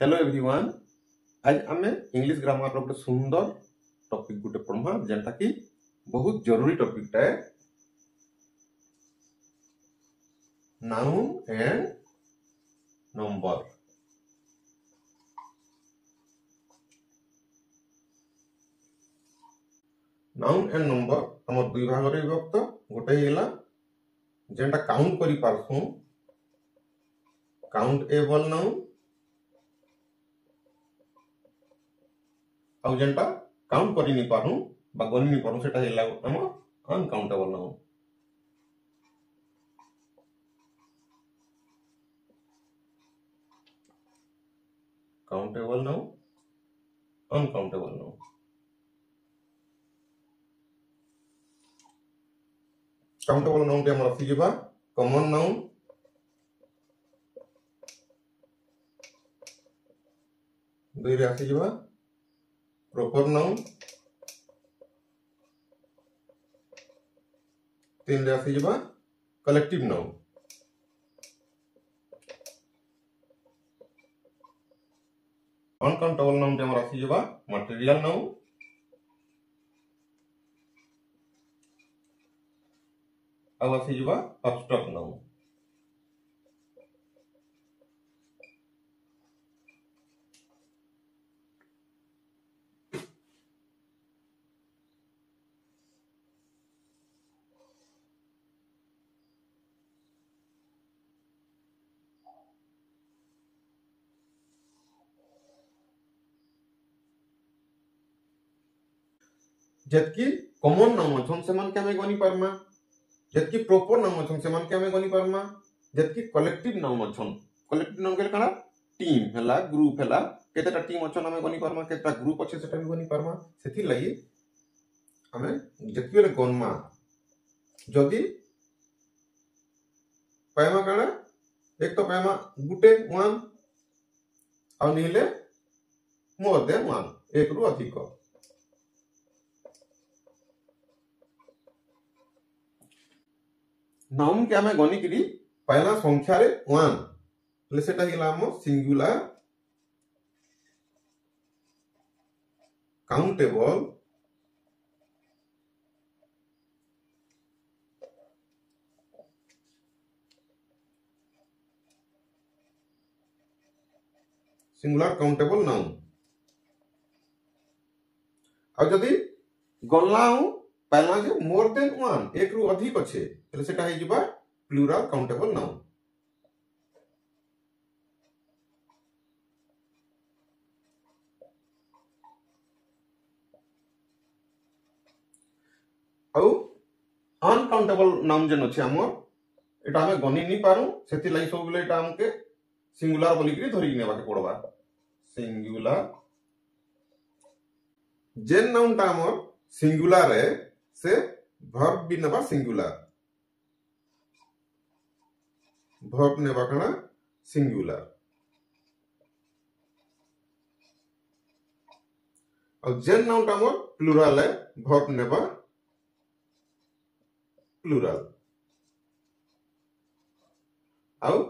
Hello everyone. आज आमे English grammar रो गोटे सुंदर टॉपिक गोटे पढ़मा जेंटा कि बहुत जरूरी टॉपिक है noun and number. Noun and number हमर दुई भाग रे विभक्त। गोटे हेला जेंटा काउंट करि पारसु काउंटेबल नाउन आउ जेंटा काउंट करि नि पारु बा गनि नि पारु सेटा हेला हमर uncountable noun. Countable noun uncountable noun. Countable noun हमर आसी जिबा कॉमन नाउन दुई रे आसी जिबा प्रॉपर नाउन तीन रे आसी जिबा कलेक्टिव नाउन। अनकाउंटेबल नाउन हमर आसी जिबा मटेरियल नाउन आउ आसी जिबा एब्स्ट्रैक्ट नाउन। जतकी कॉमन नाउन अछन सेमान के हमें गनि पारमा, जतकी प्रॉपर नाउन अछन सेमान के हमें गनि पारमा, जतकी कलेक्टिव नाउन अछन कलेक्टिव नाउन के काना टीम हला ग्रुप हला केतेटा टीम अछन हमें गनि पारमा, केतेटा ग्रुप अछि सेटा भी गनि पारमा। सेथि लागि हमें जतकी रे गनमा जदी पायमा काना एक तो पायमा गुटे वन आ निले मोर देन वन एक रु अधिक नाउन के हमें गनि करी पहला संख्या रे वन ले सेटा हिला हम singular countable singular countable noun. आ जदी गल्लाउ पहला जे मोर देन वन एक रु अधिक अच्छे तले सेटा है जिबा प्लूरल काउंटेबल नाउन। आउ अनकाउंटेबल नाउन जन अछि हमर एटा हमें गनि नि पारू सेति लागि सब बेले एटा हमके सिंगुलर बोली करी धरि नेबा के पड़बा। सिंगुलर जेन नाउन ता हमर सिंगुलर है से वर्ब भी नेबा सिंगुलर वर्ब नेबा कना सिंगुलर और जेन नाउन ता हमर प्लूरल है वर्ब नेबा प्लूरल आउ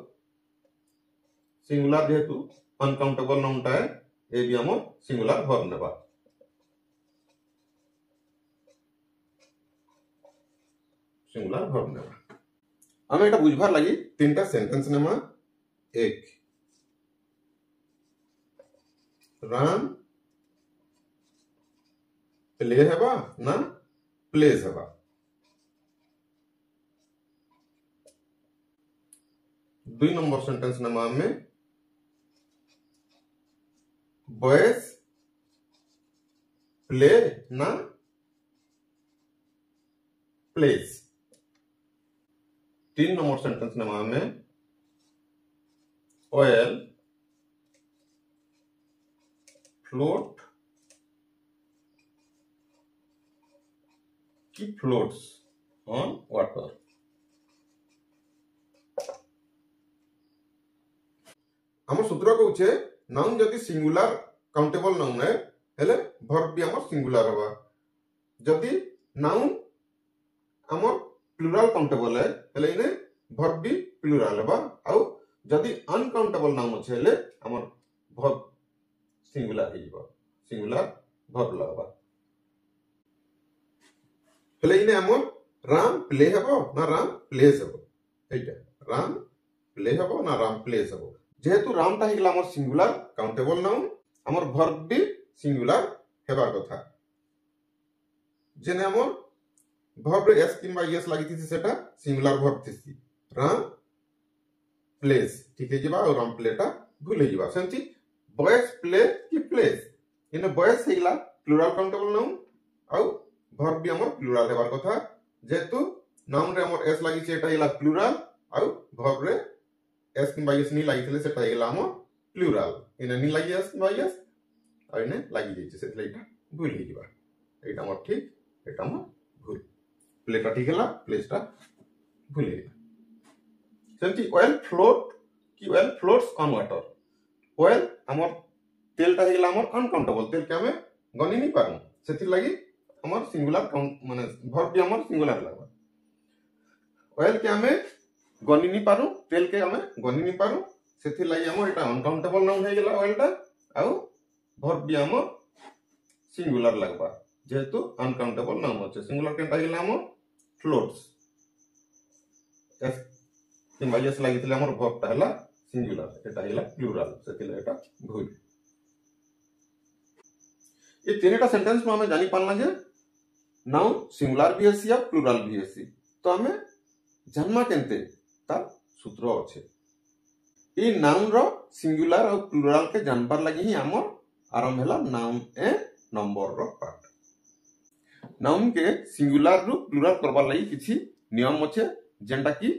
सिंगुलर जेहेतु अनकाउंटेबल नाउन ता है ए भी हमर सिंगुलर वर्ब नेबा। सिंगुलर वर्ब नेबा हमें एटा बुझबार लागि तीनटा सेंटेंस नेमा। एक रन प्ले हेबा ना प्लेस हेबा। दुई नंबर सेंटेंस नेमा हमें बॉयज प्ले ना प्लेस। तीन नंबर सेंटेंस नेमा हमें ऑयल फ्लोट की फ्लोट्स ऑन वाटर। हमर सूत्र कहउछे नाउन जदी सिंगुलर काउंटेबल नाउन है हेले वर्ब भी हमर सिंगुलर होबा। जदी नाउन हमर प्लूरल काउंटेबल है हेले इने वर्ब भी प्लूरल होबा। आउ जदी अनकाउंटेबल नाउन अछि हेले हमर verb singular ହେଇଯିବ singular verb ଲାଗବା ହେଲେ ଇନେ ଆମର ରାମ ପ୍ଲେ ହେବ ନା ରାମ ପ୍ଲେସ୍ ହେବ এইটা ରାମ ପ୍ଲେ ହେବ ନା ରାମ ପ୍ଲେସ୍ ହେବ যেহেতু রামটা ହେଇଗଲା ଆମର singular countable noun ଆମର verb ବି singular ହେବାର କଥା जेने हमर verb रे s किंबा yes लागिथि सेटा singular verb थिसी राम प्लेस ठीक है जिबा और राम प्लेटा भूल हे जिबा सेंति बॉयज प्ले की प्लेस इने बॉयज हेला प्लुरल काउंटेबल नाउन आउ verb भी हमर प्लुरल हेबार କଥା जेतु नाउन रे हमर s लागि सेटा हेला प्लुरल आउ verb रे s किंबा yes नि लागिथले सेटा हेला हमर प्लुरल इने नि लागि s किंबा yes आ इने लागि जेछि सेतले इटा भूल हे जिबा एटा हमर ठीक एटा हमर भूल प्लेटा ठीक हैला प्लेसटा भूल हे सेंति ऑयल फ्लोट की oil floats on water oil हमर तेलटा हेला हमर अनकाउंटेबल तेल के हमें गनि नि पारु सेति लागि हमर सिंगुलर काउंट माने वर्ब भी हमर सिंगुलर लागबा ऑयल के हमें गनि नि पारु तेल के हमें गनि नि पारु सेति लागि हमर एटा अनकाउंटेबल नाउन हे गेला ऑयलटा आउ वर्ब भी हमर सिंगुलर लागबा जेहेतु अनकाउंटेबल नाउन होचे सिंगुलर केनटा हेला हमर फ्लोट्स किंबा यस लागितले हमर वर्ब ता हला सिंगुलर एटा हेला प्लुरल सेतिले एटा भूल ये तीनटा सेंटेंस में हमें जानि पारला जे नाउन सिंगुलर भी हेसी या प्लुरल भी हेसी तो हमें जन्मा केनते तार सूत्र अछि ई नाउन रो सिंगुलर और प्लुरल के जानबार लागि ही हमर आरंभ हला नाउन ए नंबर रो पार्ट नाउन के सिंगुलर रु प्लुरल करबार लागि किछि नियम अछि जेंटा की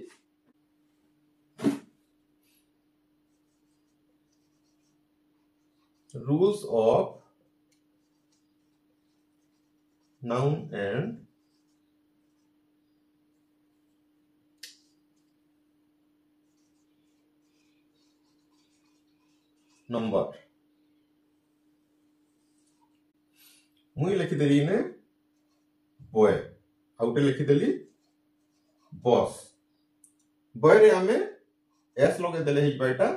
rules of noun and number मुई लिखि देली ने बॉय आउटे लिखि देली बॉस बॉय रे हमें एस लगे देले ही बाइटा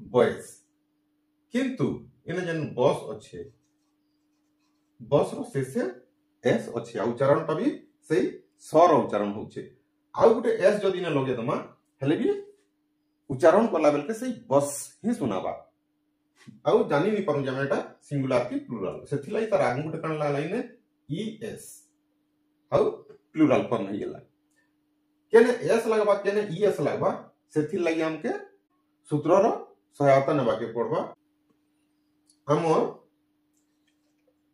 बॉयज किंतु इने जन बॉस अच्छे बॉस रो शेषे एस अच्छे उच्चारण ता भी सही स्वर उच्चारण होचे आउ गुटे एस जदी ने लगे दमा हेले भी उच्चारण करला बेल के सही बॉस ही सुनाबा आउ जानि नि परु जे एटा सिंगुलर की प्लुरल सेथि लाई तार आगु गुटे कन लाइन ई एस आउ प्लुरल फॉर्म हे गेला केने एस लगबा केने ई एस लगबा सेथि लागि हमके सूत्र रो सहायता नेबा के पड़बा हमर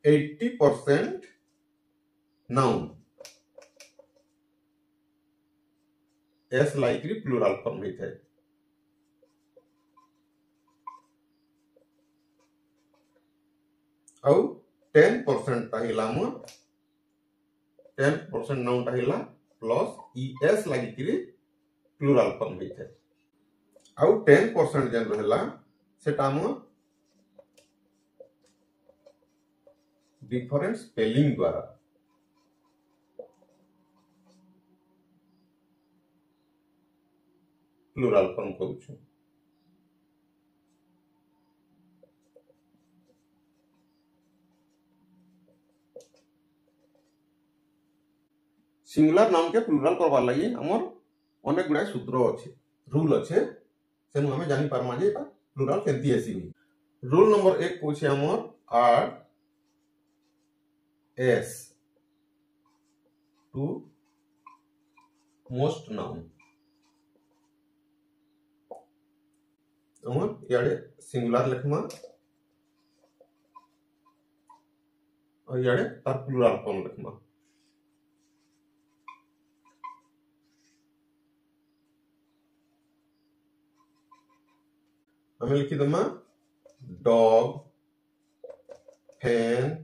80% नाउन एस लाइकरी प्लुरल फॉर्म हे थाए आउ 10% ताहिला म 10% नाउन ताहिला प्लस ईएस लागिकरी प्लुरल फॉर्म हे थाए आउ 10% जन रहला सेटा म डिफरेंट स्पेलिंग द्वारा प्लुरल फॉर्म करूछु सिंगुलर नाउन के प्लुरल करबा लागि हमर अनेक गुडा सूत्र अछि रूल अछि सेनु हमें जानि पारमा जे एटा प्लुरल केंती हेसी रूल नंबर 1 पूछे हमर आर एस टू मोस्ट नाउन हमर याडे सिंगुलर लिखमा और याडे तार प्लुरल फॉर्म लिखमा हमें लिखी दमा dog fan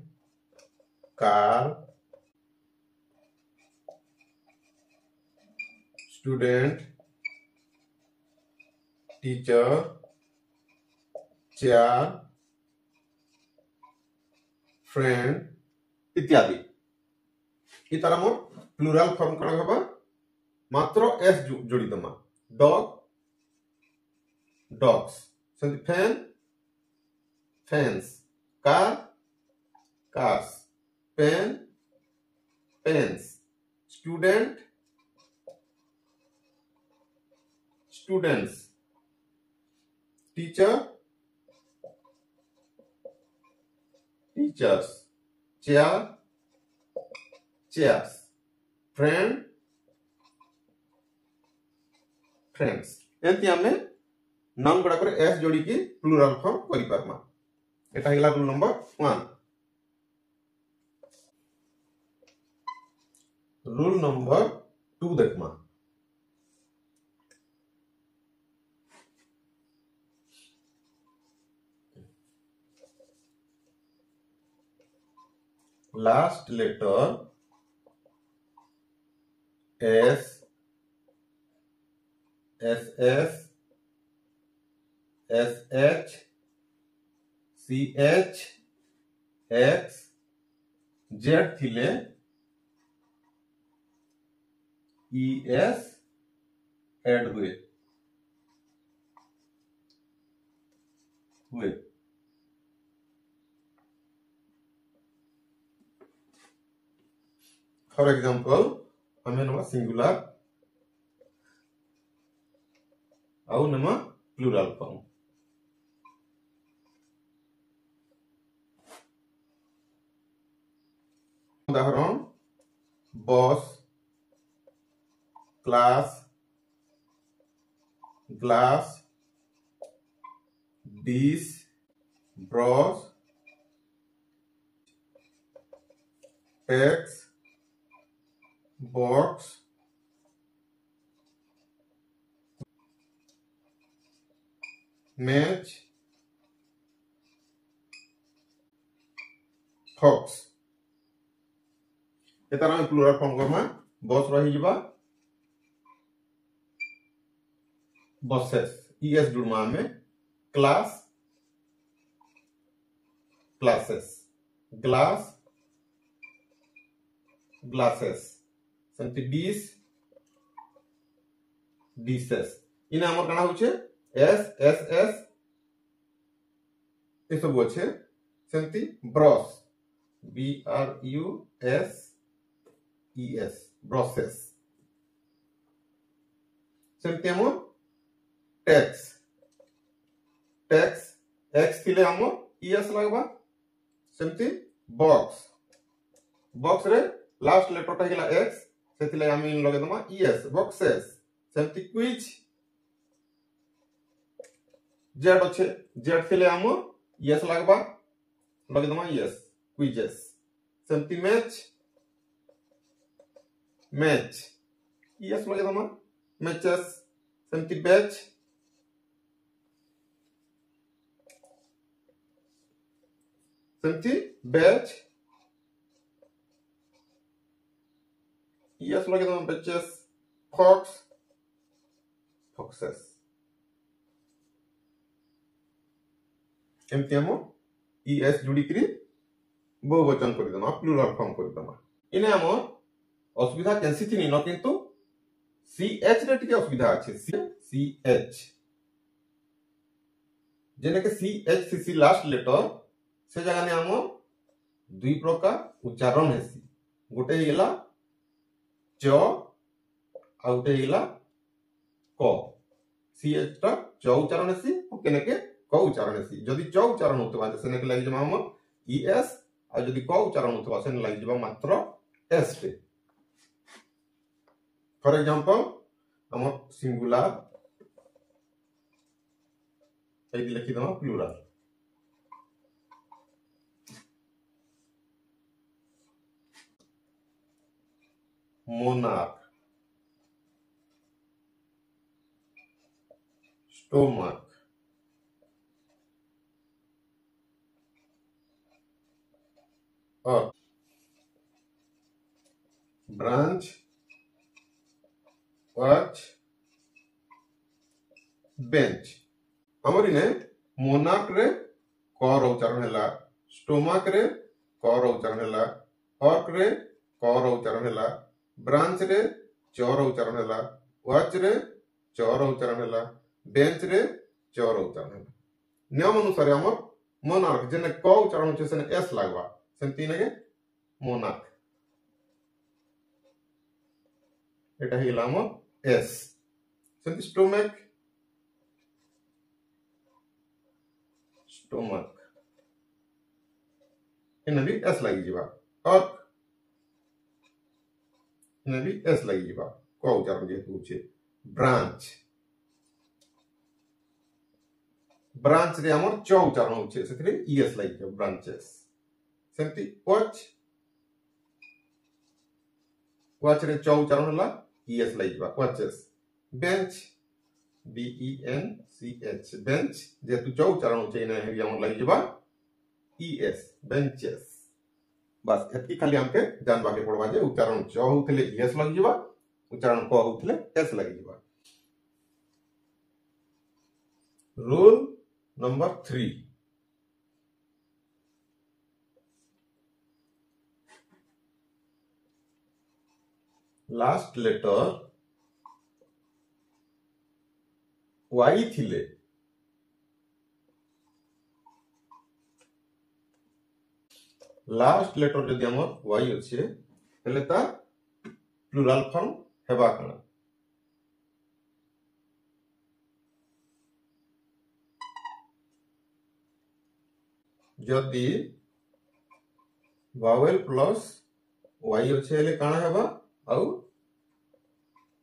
car student teacher chair friend इत्यादि इतार मोर प्लुरल फॉर्म कण हबा मात्र एस जोड़ी दमा डॉग डॉग्स सेमती fan fans, car cars, pen pens, student students, teacher teachers, chair chairs, friend friends. एंती हमें नाउन गुड़ा करे एस जोड़ी की प्लूरल फॉर्म करि पारमा। एटा हिला रूल नंबर 1। रूल नंबर 2 देखमा। Last letter S S S S H C H X Z थिले ई एस एड हुए फॉर एग्जांपल हमें नमा सिंगुलर आउ नमा प्लूरल फॉर्म। उदाहरण bus, class, glass, dish, brush, tax, box, match, fox. ये तरह में प्लूरल फॉर्म करमा। बस रही जबा बसेस, ईएस जुड़मा में, क्लास क्लासेस, ग्लास ग्लासेस, सेमती डिश डिशेस। इने हमर काना होचे एस एस एस ए सब होचे। सेमती brush B R U S E S brushes. सेमती हम टैक्स टैक्स एक्स थिले हम ई एस लगबा। सेमती बॉक्स बॉक्स रे लास्ट लेटर टा हिला एक्स सेथिले हम इन लगे दमा ई एस बॉक्सेस। सेमती क्विज जेड अच्छे जेड थिले हम ई एस लगबा लगे दमा ई एस क्विजेस। सेमती मैच मैच ई एस लगे दमा मैचेस। सेमती बैच सेमती बैच yes लगे दमा बैचेस। Fox foxes. एमती हम ई एस जुड़ी करी बहुवचन कर दमा प्लूरल फॉर्म कर दमा। इने हम असुविधा कैंसी थी न किंतु सी एच रे टिके असुविधा अछि। सी एच जेने के सी एच सी सी लास्ट लेटर से जगह ने हम दुई प्रकार उच्चारण हेसी। गोटे हिला च आ गोटे हिला क। सी एच टा च उच्चारण हेसी केने के क उच्चारण हेसी। जदी च उच्चारण होतबा सेने के लागि जमा हम ई एस आ जदी क उच्चारण होतबा सेने लागि जमा मात्र एस टे। फॉर एग्जांपल हम सिंगुलर ए लिखि दमा plural monarch, stomach, earth, branch, watch, bench। हमर इने मोनार्क रे कर उच्चारण हैला, स्टोमक रे कर उच्चारण हैला, अर्क रे कर उच्चारण हैला, ब्रांच रे चर उच्चारण हैला, वॉच रे चर उच्चारण हैला, बेंच रे चर उच्चारण हैला। नियम अनुसार हमर मोनार्क जेने क उच्चारण होचे सेने एस लागबा सेमति नेगे मोनार्क एटा हिला हमर एस सेमति स्टोमक स्टोमक इने भी एस लागि जिबा अर्क इने भी एस लागि जिबा क उच्चारण जेतु होचे ब्रांच ब्रांच रे हमर च उच्चारण होचे सेथिरे ईएस लागि जिबा ब्रांचेस सेमति वॉच वॉच रे च उच्चारण होला ईएस लागि जिबा watches bench B E N C H bench जेतु च उच्चारण होचे इने हेबी हमर लागि जिबा ईएस बेंचेस बस एतकी खाली हमके जानबा के पड़बा जे उच्चारण च होतले ईएस लागि जिबा उच्चारण क होतले एस लागि जिबा rule number 3 last letter Y थिले लास्ट लेटर जदि हमर वाई अछि हेले ता प्लुराल फॉर्म हेबा कना जदि वावेल प्लस वाई अछि हेले काना हेबा आउ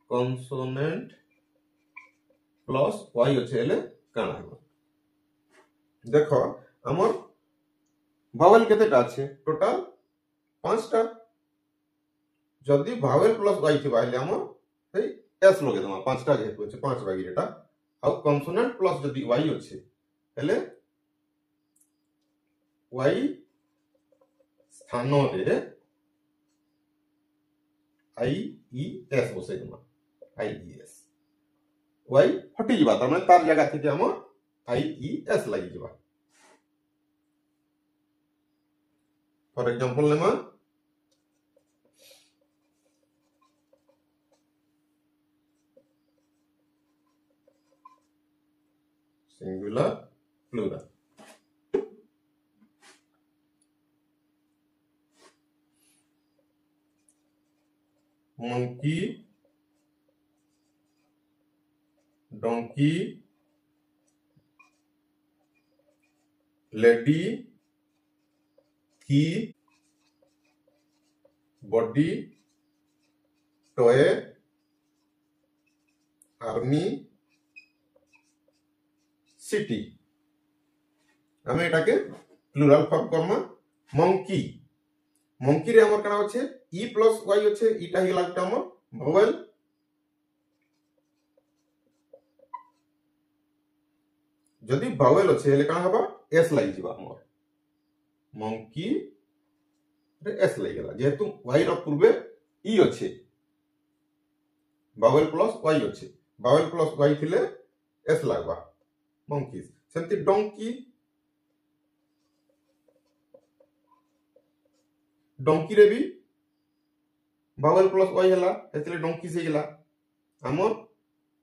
कॉन्सोनेंट प्लस वाई अछि हेले काना हेबा देखो हमर वावेल केतेटा अछि टोटल 5टा जदि वावेल प्लस वाई थिबा हेले हमर हे एस लगे दमा 5टा जेतु अछि 5 बागी एटा आउ कॉन्सोनेंट प्लस जदि वाई अछि हेले वाई स्थान रे आई ई एस बसे दमा आई ई एस वाई हटि जिबा त माने तार जगह थी हमर आई ई एस लागि जिबा फॉर एग्जांपल लेमा singular plural monkey donkey lady key body toy army city हमें एटा के plural form Karma monkey monkey रे हमर कना अछि e प्लस y अछि इटा हिला टर्म vowel जदि vowel अछि हेले कना हबा s लागि जिबा हमर monkey रे s लागि गेला जेतु y रो पूर्वे e अछि vowel प्लस y अछि vowel प्लस y थिले s लागबा monkeys सेमति donkey डोंकी रे भी vowel प्लस y हला एतले डोंकी से गेला हमर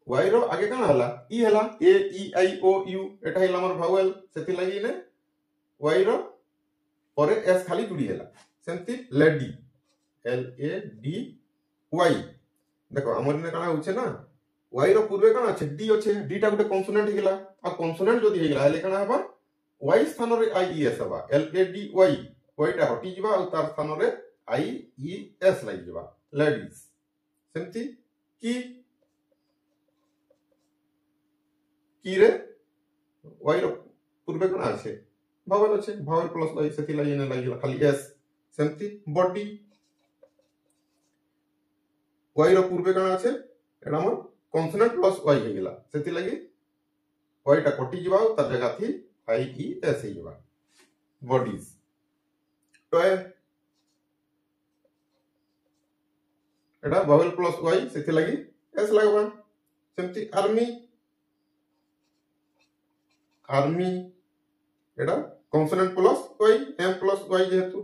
y रो आगे काना हला e हला a e i o u एटा हला हमर vowel सेति लागि ने y रो परे s खाली जुड़ी हला सेमति lady l a d y देखो हमर ने काना होचे ना y रो पूर्वे काना छै d अछि d टा गुटे कॉन्सोनेंट हिला आ कॉन्सोनेंट जदी हिला हले काना हबा y स्थान रे i e s हबा l a d y Oita हटि जिबा और तार स्थान रे आई ई एस लागि जिबा लेडीज सेमति की रे वाई रो पूर्वे कोन आछे vowel अछि vowel प्लस वाई सेति लागि ने लागि खाली एस सेमति बॉडी वाई रो पूर्वे कोन आछे एटा हमर कॉन्सोनेंट प्लस वाई हे गेला सेति लागि वाईटा कटि जिबा और तार जगह थी आई ई एस हे जिबा बॉडीज टॉय एटा vowel प्लस y सेति लागि s लागबा सेमति आर्मी आर्मी एटा consonant plus y m plus y जेतु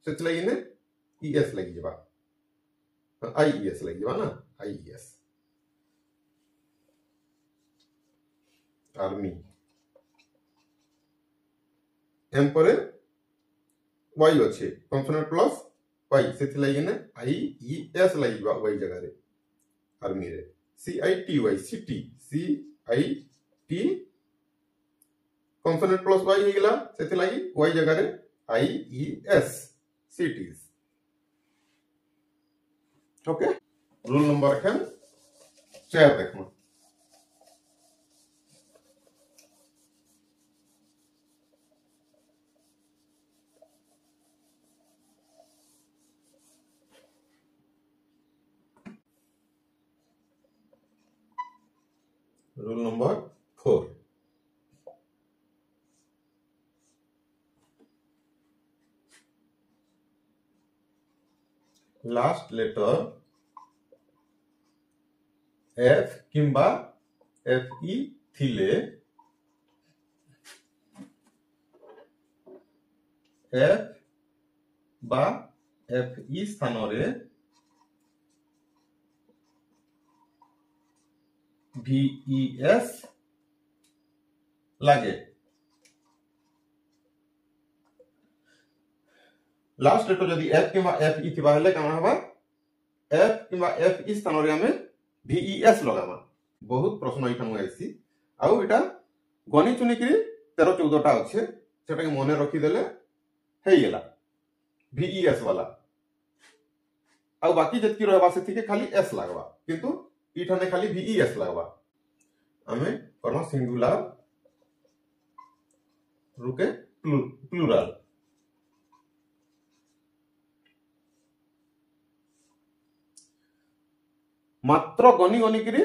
सेति लागि ने es लागि जिबा i es लागि जिबा ना i es आर्मी एम पर वाई अच्छे कॉन्सोनेंट प्लस वाई से आई ई एस लगे वाई जगह रे आर्मी रे C I T Y C I T consonant plus Y हो गला से वाई जगह रे I E S cities okay rule number 4 देखो rule number 4 last letter F किंबा एफ ई थिले एफ बा एफ ई स्थान रे VES लगे लास्ट लेटर जदि एफ किंबा एफ ई थिबा हेले काना हबा एफ किंबा एफ ई स्थान रे हमें VES लगामा बहुत प्रश्न इठा आइसी आउ इटा गणी चुनी करी 13 14 टा अच्छे सेटा के मने रखी देले हे गेला VES वाला आउ बाकी जतकी रहबा सेति के खाली S लागबा किंतु इठाने खाली VES लगवा हमें करना सिंगुलर रुके प्लूरल मात्र गनी गनी करी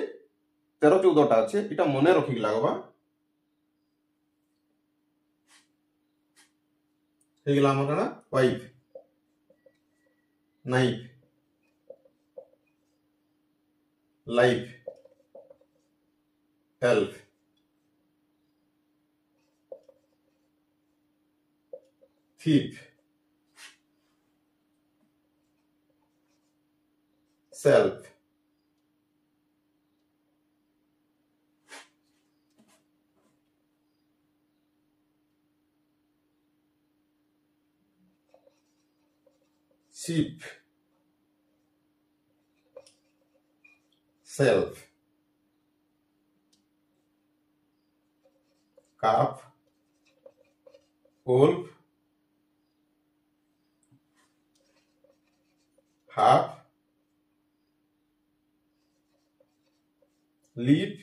13 14 टा अच्छे इटा मने रखी लगवा हे गला हमर कना wife knife life help thief self sheep self calf wolf half leaf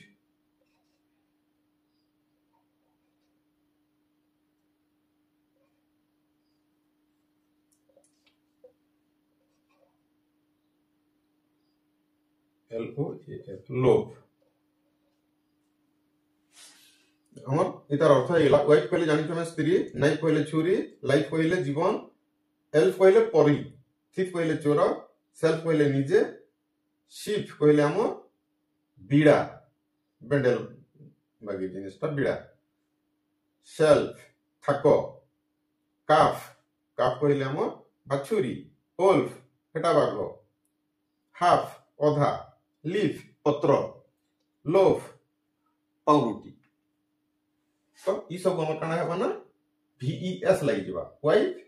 LOAF लोभ हमर इतार अर्थ हैला वाइफ कहले जानि छमे स्त्री नाइफ कहले छुरी लाइफ कहले जीवन एल्फ कहले परी थिफ कहले चोर सेल्फ कहले निजे शीप कहले हम बीड़ा बेंडल बागी जिनिसटा बीड़ा सेल्फ थाको काफ काफ कहले हम बाछुरी वोल्फ हेटा बाघ हाफ ओधा लीफ पत्र लोफ पाउरुटी तो ई सब हमर काना हेबा ना VES लागि जबा वाइफ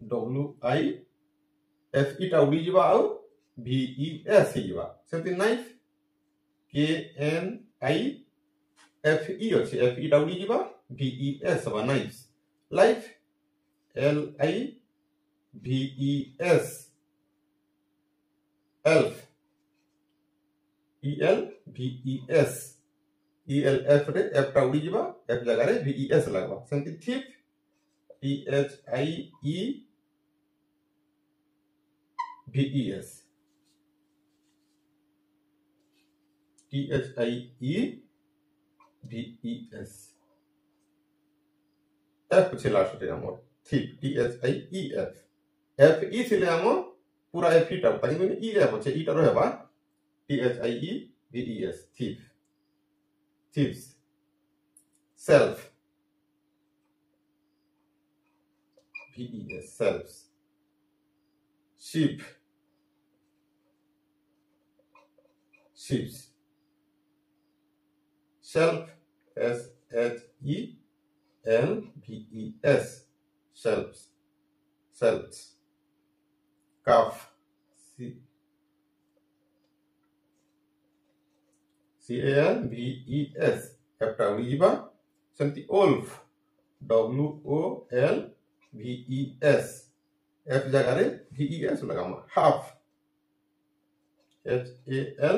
WIF टा उडी जबा आउ VES ही जबा सेति नाइफ KNIFE अछि FE टा उडी जबा VES बा knife life LIVES elf ELVES ELF रे F टा उडी जबा F जगह रे VES लगबा सेति थिफ THIEVES THIEVES F ছে লাস্টে আমর थिफ THIEF FE ছিলে আমর पूरा F टा ताकि मैंने E रे আছে E টা রহেবা THIEVES thief thieves self VES selves sheep sheeps self SHE LVES shelves shelves calf CALVES एप्टा उड़ीबा सेमती wolf WOLVES F जगह रे VES लगामा half HAL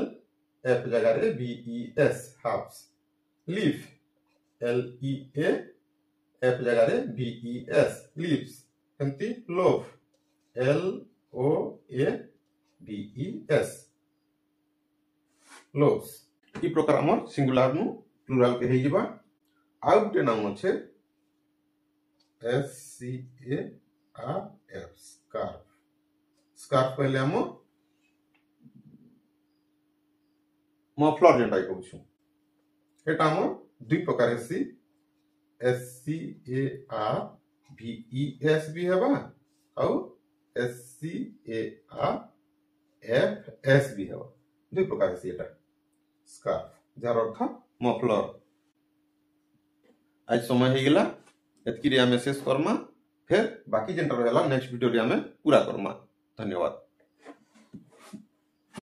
F जगह रे VES halves leaf LEA F जगह रे VES leaves सेमती loaf LOAVES loaves ई प्रकार हमर सिंगुलर नु प्लुरल के हेजिबा आ गुटे नाम अछि SCARF scarf scarf पहले हम मफलर जेंटा कहउछु एटा हम दुई प्रकार हेसी SCARVES भी हेबा आ SCARFS भी हेबा दुई प्रकार हेसी एटा स्कार्फ जार अर्थ मफलर आज समय हो गला एतकी रे हमें शेष करमा फिर बाकी जेंटा रहला नेक्स्ट वीडियो रे हमें पूरा करमा धन्यवाद।